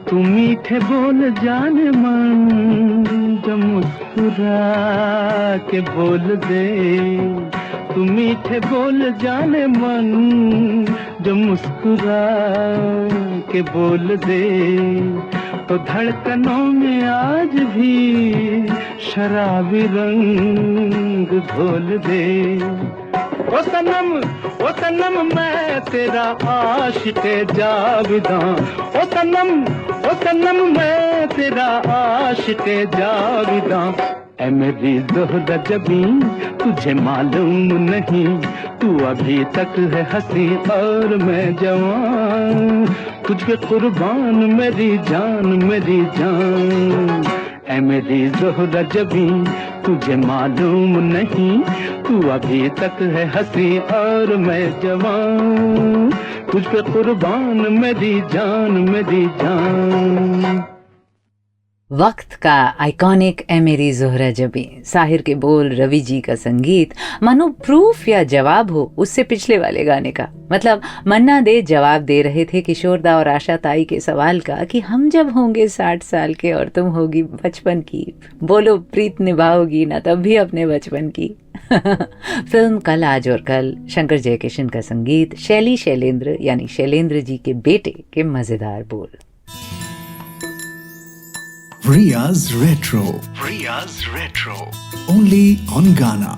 तू मीठे बोल जाने मन जो मुस्कुरा के बोल दे, तू मीठे बोल जाने मन जो मुस्कुरा के बोल दे, तो धड़कनों में आज भी शराबी रंग घोल दे। ओ सनम मैं तेरा आशिक जाविदां, ओ सनम मैं तेरा आशिक जाविदां। ऐ मेरी ज़ोहरा जबी तुझे मालूम नहीं, तू अभी तक है हंसी और मैं जवान, तुझ पे कुर्बान मेरी जान मेरी जान। ऐ मेरी ज़ोहरा जबी तुझे मालूम नहीं, तू अभी तक है हंसी और मैं जवान, तुझ पे कुर्बान मेरी जान मेरी जान। वक्त का आइकॉनिक ए मेरी ज़ोहरा जबी, साहिर के बोल, रवि जी का संगीत, मानो प्रूफ या जवाब हो उससे पिछले वाले गाने का। मतलब मन्ना दे जवाब दे रहे थे किशोरदा और आशा ताई के सवाल का कि हम जब होंगे 60 साल के और तुम होगी बचपन की, बोलो प्रीत निभाओगी ना तब भी अपने बचपन की। फिल्म कल आज और कल, शंकर जयकिशन का संगीत, शैली शैलेंद्र यानी शैलेंद्र जी के बेटे के मजेदार बोल। Riya's Retro. Only on Ghana.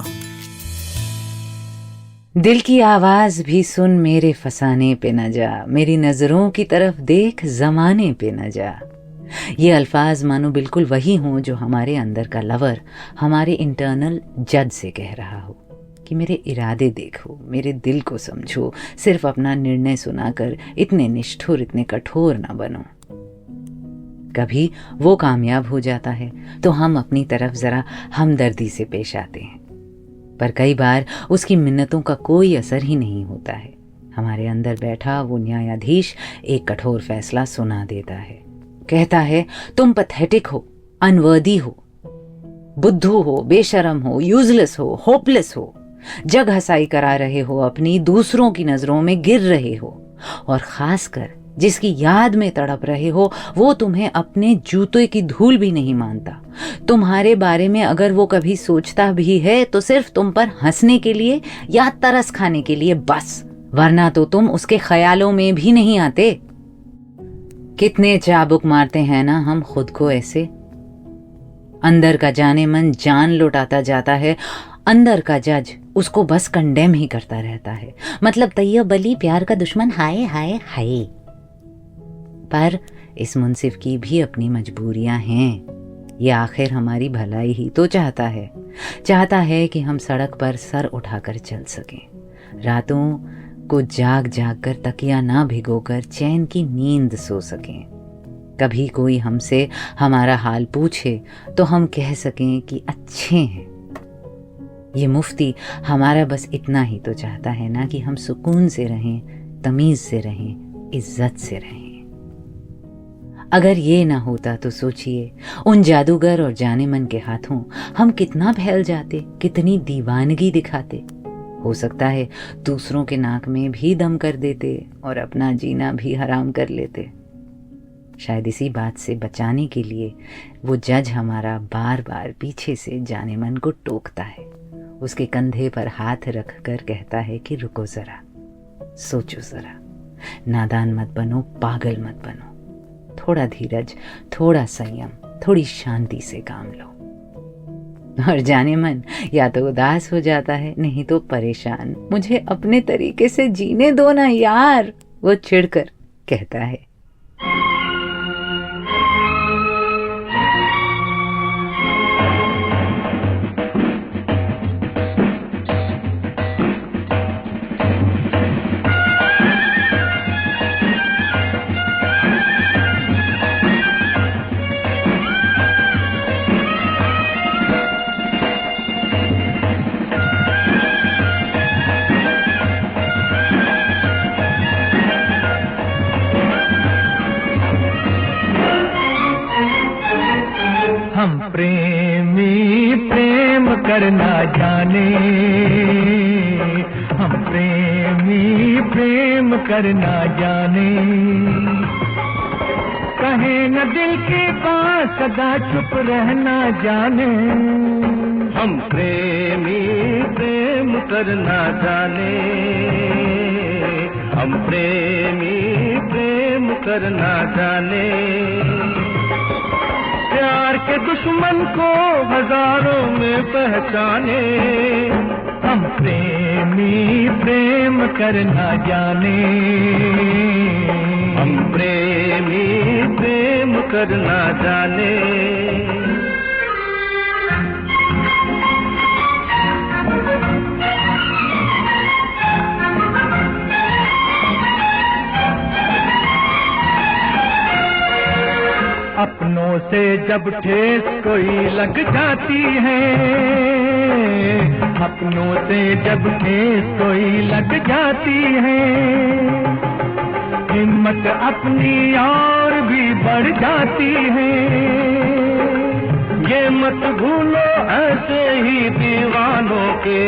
दिल की आवाज भी सुन मेरे फसाने पे न जा, मेरी नजरों की तरफ देख जमाने पे न जा। ये अल्फाज मानो बिल्कुल वही हों जो हमारे अंदर का लवर हमारे इंटरनल जज से कह रहा हो कि मेरे इरादे देखो, मेरे दिल को समझो, सिर्फ अपना निर्णय सुनाकर इतने निष्ठुर इतने कठोर ना बनो। कभी वो कामयाब हो जाता है तो हम अपनी तरफ जरा हमदर्दी से पेश आते हैं, पर कई बार उसकी मिन्नतों का कोई असर ही नहीं होता है। हमारे अंदर बैठा वो न्यायाधीश एक कठोर फैसला सुना देता है। कहता है, तुम पैथेटिक हो, अनवर्दी हो, बुद्धू हो, बेशरम हो, यूजलेस हो, होपलेस हो, जग हंसाई करा रहे हो अपनी, दूसरों की नजरों में गिर रहे हो, और खासकर जिसकी याद में तड़प रहे हो वो तुम्हें अपने जूते की धूल भी नहीं मानता। तुम्हारे बारे में अगर वो कभी सोचता भी है तो सिर्फ तुम पर हंसने के लिए या तरस खाने के लिए बस, वरना तो तुम उसके ख्यालों में भी नहीं आते। कितने चाबुक मारते हैं ना हम खुद को ऐसे। अंदर का जाने मन जान लौटाता जाता है, अंदर का जज उसको बस कंडेम ही करता रहता है। मतलब तैयब अली प्यार का दुश्मन, हाय हाय हाय। पर इस मुंसिफ की भी अपनी मजबूरियां हैं। ये आखिर हमारी भलाई ही तो चाहता है कि हम सड़क पर सर उठाकर चल सकें, रातों को जाग जाग कर तकिया ना भिगोकर चैन की नींद सो सकें। कभी कोई हमसे हमारा हाल पूछे तो हम कह सकें कि अच्छे हैं। ये मुफ्ती हमारा बस इतना ही तो चाहता है ना, कि हम सुकून से रहें, तमीज से रहें, इज्जत से रहें। अगर ये ना होता तो सोचिए उन जादूगर और जाने मन के हाथों हम कितना फैल जाते, कितनी दीवानगी दिखाते। हो सकता है दूसरों के नाक में भी दम कर देते और अपना जीना भी हराम कर लेते। शायद इसी बात से बचाने के लिए वो जज हमारा बार बार पीछे से जाने मन को टोकता है, उसके कंधे पर हाथ रख कर कहता है कि रुको जरा, सोचो जरा, नादान मत बनो, पागल मत बनो, थोड़ा धीरज, थोड़ा संयम, थोड़ी शांति से काम लो। और जाने मन या तो उदास हो जाता है, नहीं तो परेशान। मुझे अपने तरीके से जीने दो ना यार, वो चिढ़कर कहता है। हम प्रेमी प्रेम करना जाने, हम प्रेमी प्रेम करना जाने, कहे न दिल की बात सदा चुप रहना जाने। हम प्रेमी प्रेम करना जाने, हम प्रेमी प्रेम करना जाने, प्यार के दुश्मन को हजारों में पहचाने। हम प्रेमी प्रेम करना जाने, हम प्रेमी प्रेम करना जाने। अपनों से जब ठेस कोई लग जाती है, अपनों से जब ठेस कोई लग जाती है, हिम्मत अपनी और भी बढ़ जाती है। ये मत भूलो ऐसे ही दीवानों के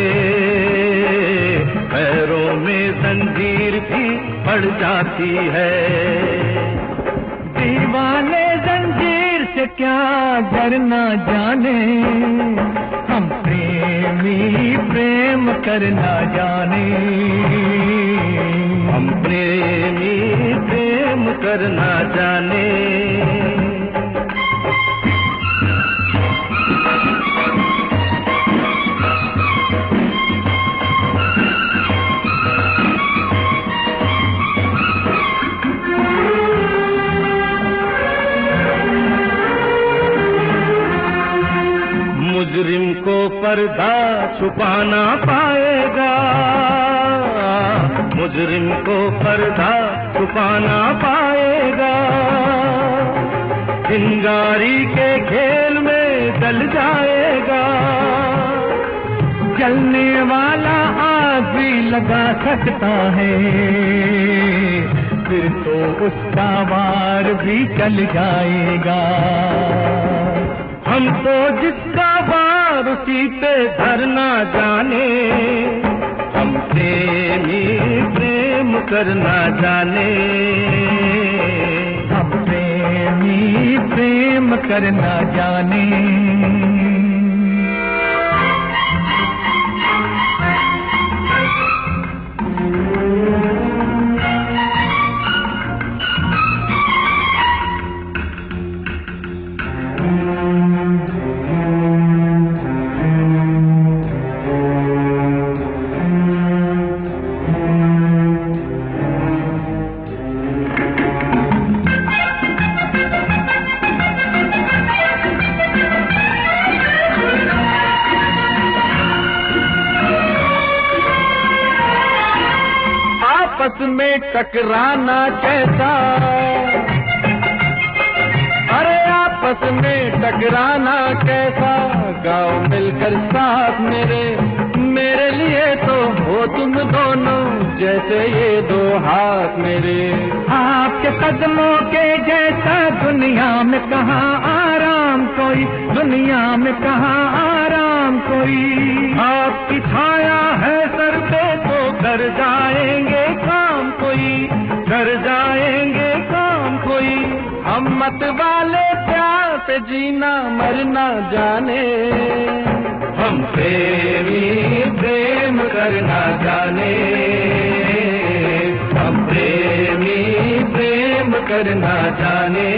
पैरों में जंजीर भी पड़ जाती है। दीवाने जंजीर से क्या डरना जाने, हम प्रेमी प्रेम करना जाने, हम प्रेमी प्रेम करना जाने। मुजरिम को पर्दा छुपाना पाएगा, मुजरिम को पर्दा छुपाना पाएगा, चिंगारी के खेल में डल जाएगा। जलने वाला आग भी लगा सकता है, फिर तो उसका वार भी चल जाएगा। हम तो जिसका वार उसी पे धरना जाने, हम प्रेमी प्रेम करना जाने, हम प्रेमी प्रेम करना जाने। आपस में टकराना कैसा, अरे आपस में टकराना कैसा, गाओ मिलकर साथ मेरे लिए तो हो तुम दोनों जैसे ये दो हाथ मेरे। आपके कदमों के जैसा दुनिया में कहाँ आराम कोई, दुनिया में कहाँ आराम कोई। आपकी छाया है सर पे तो कर जाएंगे काम कोई, कर जाएंगे काम कोई। हम मत वाले प्यार पे जीना मरना जाने, हम प्रेमी प्रेम करना जाने, हम प्रेमी प्रेम करना जाने।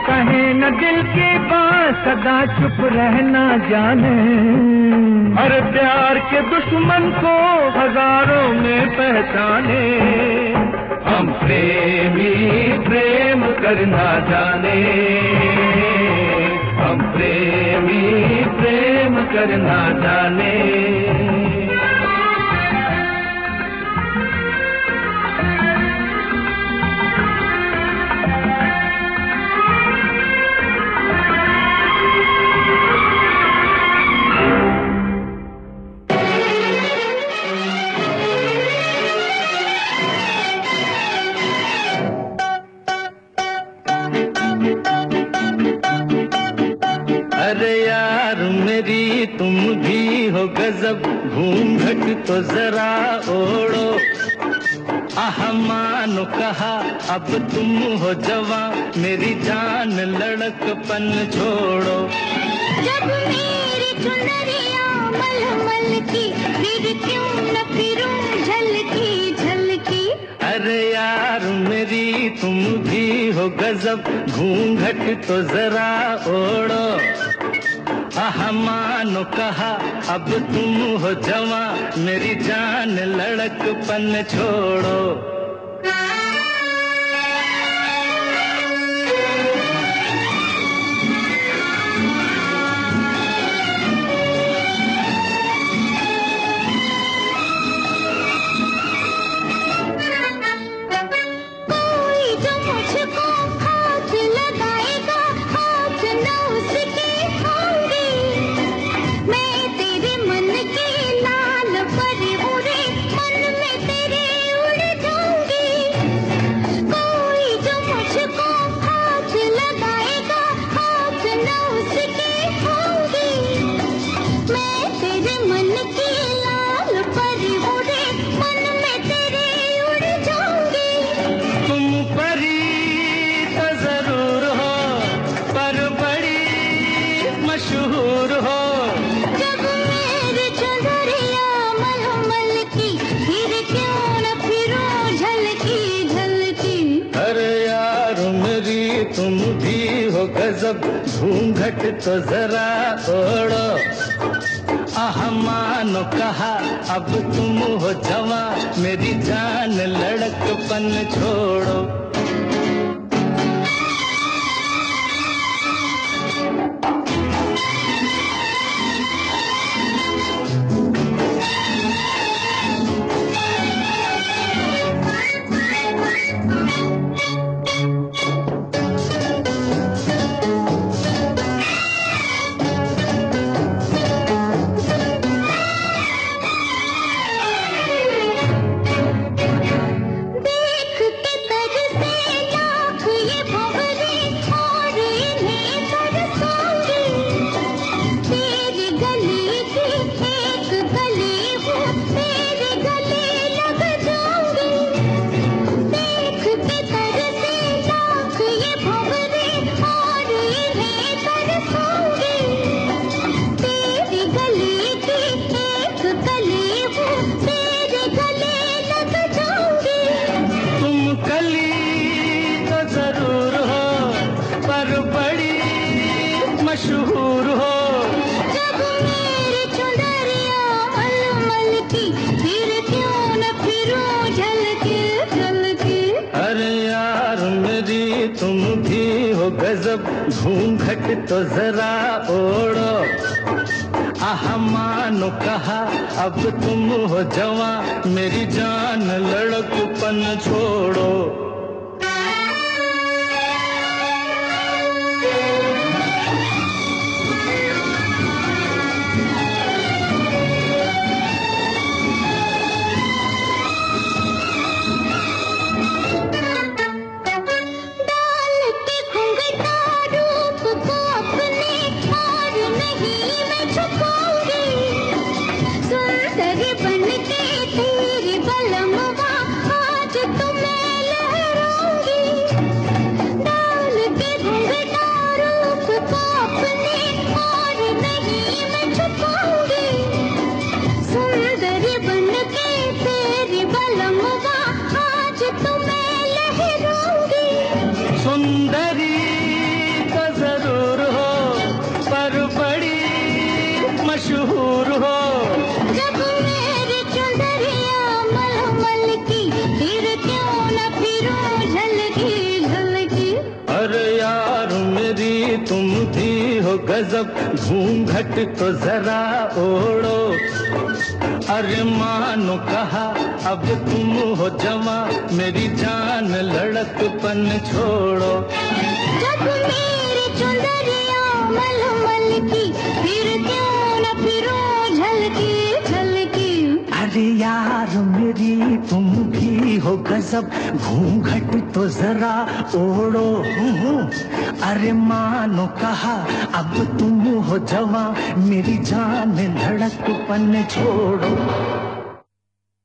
कहे न दिल की बात सदा चुप रहना जाने, हर प्यार के दुश्मन को हजारों में पहचाने। हम प्रेमी प्रेम करना जाने, हम प्रेमी प्रेम करना जाने। अरे यार मेरी तुम भी हो गजब, घूंघट तो जरा ओढ़ो। आह मानो कहा अब तुम हो जवां, मेरी जान लड़कपन छोड़ो। जब मेरी चुनरिया मलमल की, फिर क्यों न फिरूं झलकी झलकी। अरे यार मेरी तुम भी हो गजब, घूंघट तो जरा ओढ़ो। आह मानो कहा अब तुम हो जवां, मेरी जान लड़कपन छोड़ो। कोई जो मुझको हाथ लगाएगा, हाथ न उसके होंगे। मैं तेरे मन की लाल परी उड़े, मन में तेरे उड़ जाऊंगी। कोई जो मुझको हाथ लगाएगा, हाथ न उसके होंगे। मैं तेरे मन की लाल परी उड़े, मन में तेरे उड़ जाऊंगी। तुम परी तो जरूर हो, पर बड़ी मशहूर हो। जब मेरी चुनरिया मलमल की, फिर क्यों न फिरूं झलकी झलकी। अरे यार मेरी तुम भी हो गजब, घूंघट तो जरा ओढ़ो। आह मानो कहा अब तुम हो जवां, मेरी जान लड़कपन छोड़ो। मशहूर हो। जब मेरी चुनरिया मलमल की, फिर क्यों न फिरूं झलके झलके। अरे यार मेरी तुम भी हो गजब, घूंघट तो जरा ओढ़ो। आहा मानो कहा अब तुम हो जवां, मेरी जान लड़कपन छोड़ो। सुंदरी तो जरूर हो, पर बड़ी मशहूर हो। जब मेरी चुनरिया मलमल की, फिर क्यों न फिरूं झलकी झलकी। अरे यार मेरी तुम भी हो गजब, घूंघट तो जरा ओढ़ो। अरे मानो कहा अब तुम हो जवां, मेरी जान लड़कपन छोड़ो। जब मेरी चुनरिया मलमल की, फिर क्यों न फिरूं झलकी झलकी। अरे यार मेरी तुम भी हो गजब, घूंघट तो जरा ओढ़ो। अरे मानो कहा अब तुम हो जवां, मेरी जान धड़कपन छोड़ो।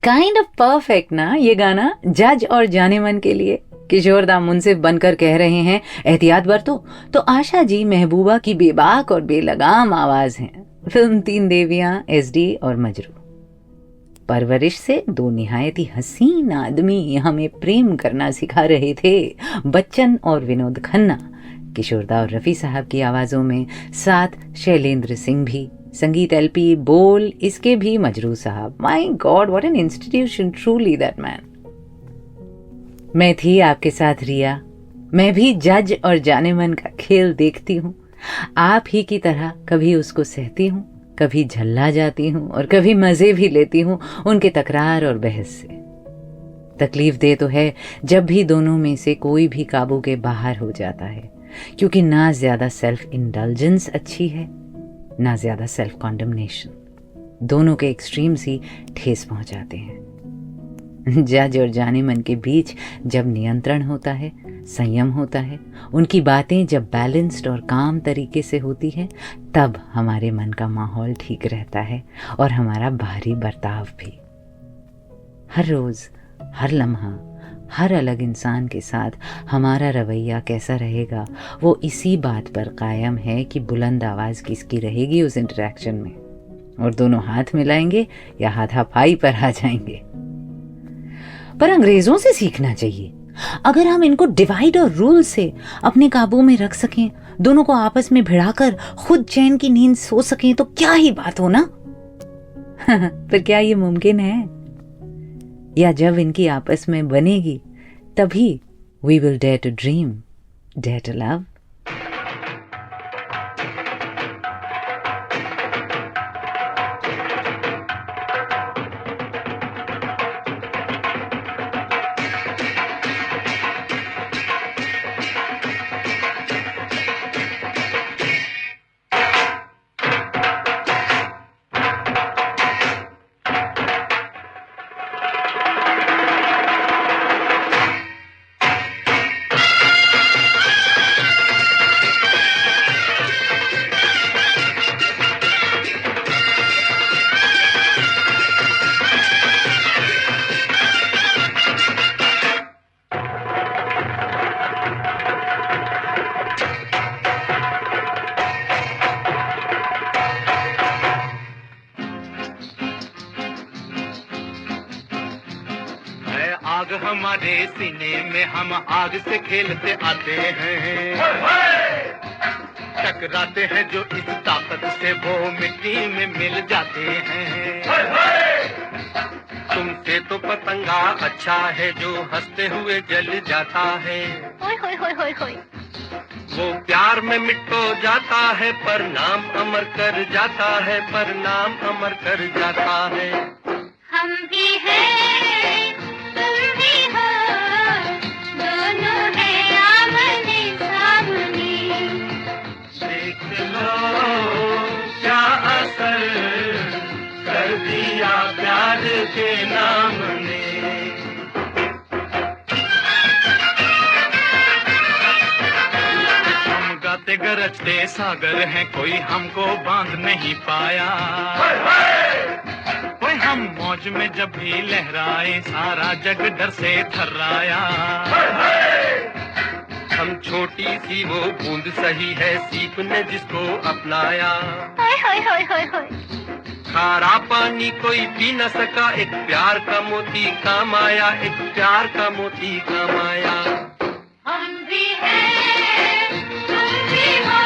काइंड ऑफ परफेक्ट ना ये गाना जज और जाने मन के लिए। किशोर दा मुंसिफ बनकर कह रहे हैं एहतियात बरतो, तो आशा जी महबूबा की बेबाक और बेलगाम आवाज हैं। फिल्म तीन देवियां, एसडी और मजरू। परवरिश से दो निहायत ही हसीन आदमी हमें प्रेम करना सिखा रहे थे, बच्चन और विनोद खन्ना। किशोरदा और रफ़ी साहब की आवाज़ों में, साथ शैलेंद्र सिंह भी। संगीत एलपी, बोल इसके भी मजरू साहब। My God, what an institution, truly that man. मैं थी आपके साथ रिया। मैं भी जज और जाने मन का खेल देखती हूँ। आप ही की तरह कभी उसको सहती हूँ, कभी झल्ला जाती हूँ और कभी मज़े भी लेती हूँ उनके तकरार और बहस से। तकलीफ दे तो है जब भी दोनों में से कोई भी काबू के बाहर हो जाता है, क्योंकि ना ज़्यादा सेल्फ इंडल्जेंस अच्छी है, ना ज़्यादा सेल्फ कॉन्डमनेशन। दोनों के एक्सट्रीम्स ही ठेस पहुंचाते हैं। जज और जाने मन के बीच जब नियंत्रण होता है, संयम होता है, उनकी बातें जब बैलेंस्ड और काम तरीके से होती है, तब हमारे मन का माहौल ठीक रहता है और हमारा बाहरी बर्ताव भी। हर रोज़, हर लम्हा, हर अलग इंसान के साथ हमारा रवैया कैसा रहेगा, वो इसी बात पर कायम है कि बुलंद आवाज़ किसकी रहेगी उस इंटरेक्शन में, और दोनों हाथ मिलाएंगे या हाथापाई पर आ जाएंगे। पर अंग्रेजों से सीखना चाहिए। अगर हम इनको डिवाइड और रूल से अपने काबू में रख सकें, दोनों को आपस में भिड़ाकर खुद चैन की नींद सो सकें, तो क्या ही बात हो ना। पर क्या ये मुमकिन है? या जब इनकी आपस में बनेगी तभी we will dare to dream, dare to love. आग हमारे सीने में, हम आग से खेलते आते हैं। टकराते हैं जो इस ताकत से वो मिट्टी में मिल जाते हैं। तुमसे तो पतंगा अच्छा है जो हंसते हुए जल जाता है। होय होय होय होय होय। वो प्यार में मिट जाता है पर नाम अमर कर जाता है, पर नाम अमर कर जाता है। हम भी हैं तुम भी हो, दोनों हैं आमने सामने। देख लो क्या असर कर दिया प्यार के नाम ने। हम गाते गरजते सागर हैं, कोई हमको बांध नहीं पाया। कोई हम मौज में जब भी लहराए सारा जग डर से थर्राया। हम छोटी सी वो बूंद सही है सीप ने जिसको अपनाया। होय होय होय होय होय। खारा पानी कोई पी न सका, एक प्यार का मोती काम आया, एक प्यार का मोती काम आया। हम भी हैं तुम भी हो,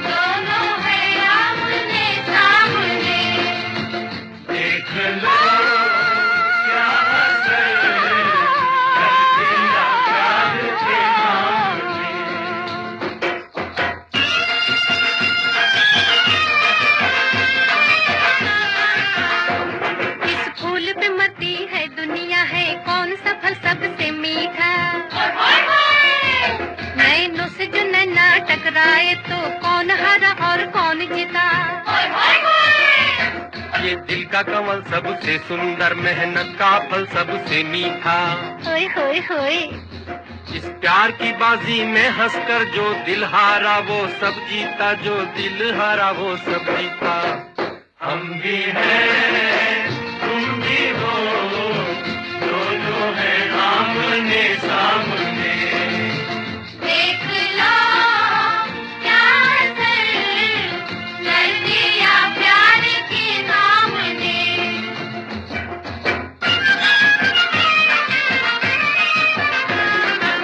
दोनों हैं आमने सामने। देख लो क्या असर कर दिया प्यार के नाम ने। इस फूल पे मती है दुनिया है, कौन सा फल सबसे मीठा। नैनों से जो नैना टकराए तो कौन हारा और कौन जीता। ये दिल का कमल सबसे सुंदर, मेहनत का फल सबसे मीठा। होय होय होय। इस प्यार की बाजी में हंसकर जो दिल हारा वो सब जीता, जो दिल हारा वो सब जीता। हम भी हैं तुम भी हो, दोनों हैं आमने सामने। देख लो क्या असर कर दिया प्यार के नाम ने।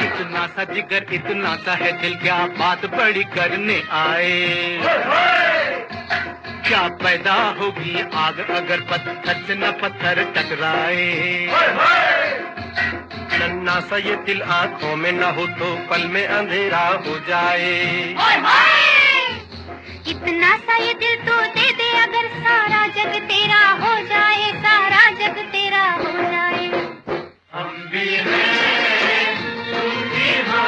इतना सा जिगर इतना सा है दिल, क्या बात बड़ी करने आए। क्या पैदा होगी आग अगर पत्थर से न पत्थर टकराए। नन्ना सा ये दिल आंखों में न हो तो पल में अंधेरा हो जाए। इतना सा ये दिल तो दे दे अगर सारा जग तेरा हो जाए, सारा जग तेरा हो जाए। हम भी हैं तुम भी हो,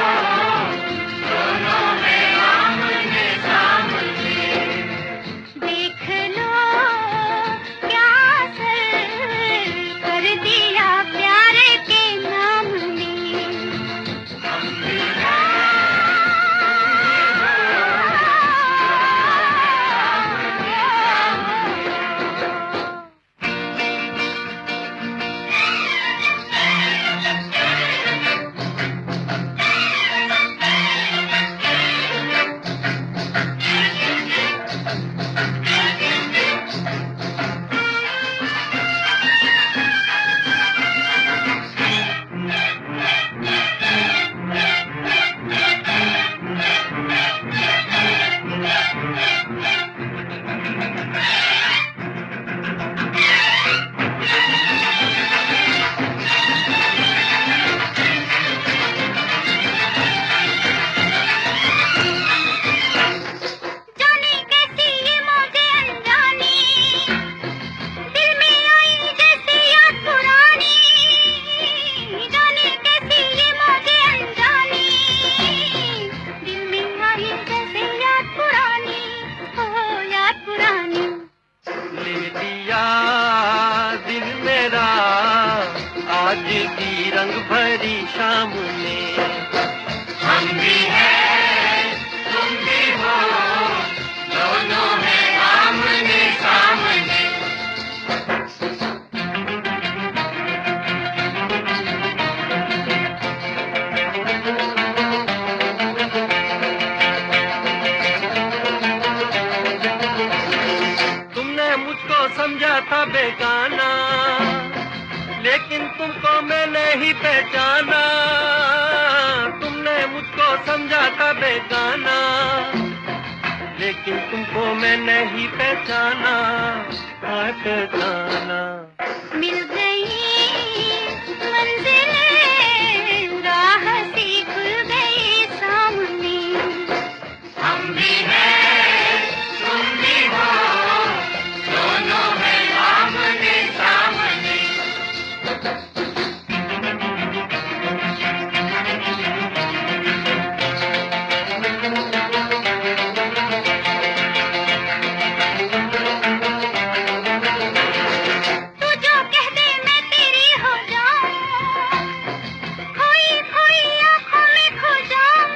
दोनों हैं आमने सामने। देख लो क्या असर कर दिया प्यार के नाम ने। हम भी रंग भरी शाम में। हम भी हैं तुम भी हो, दोनों हैं आमने सामने। तुमने मुझको समझा था बेगाना, लेकिन तुमको मैंने ही पहचाना। तुमने मुझको समझा था बेगाना, लेकिन तुमको मैं नहीं पहचाना, हाँ पहचाना। मिल गई मंजिलें, राह सी खुल गई सामने। हम भी हैं, तुम भी हो, दोनों हैं आमने सामने। तू जो कह दे मैं तेरी हो जाऊं, खोई खोई आँखों में खो जाऊं।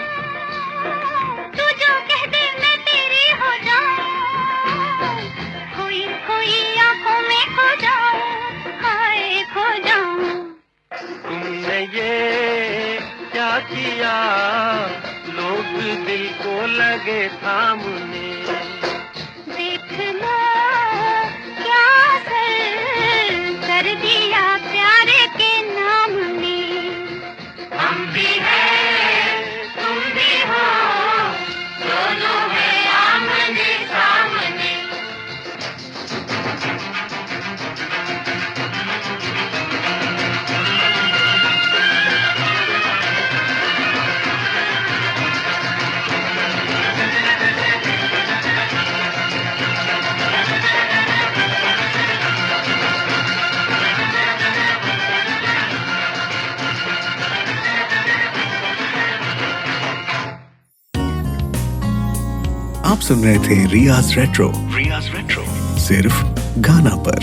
तू जो कह दे मैं तेरी हो जाऊं, खोई खोई आँखों में खो जाऊं, हाय खो जाऊं। तुमने ये क्या किया, लोग दिल को लगे थामने। देख लो क्या असर कर दिया प्यारे के नाम ने। हम भी हैं, तुम भी हो, दोनों हैं आमने सामने। आप सुन रहे थे रियाज रेट्रो, सिर्फ गाना पर।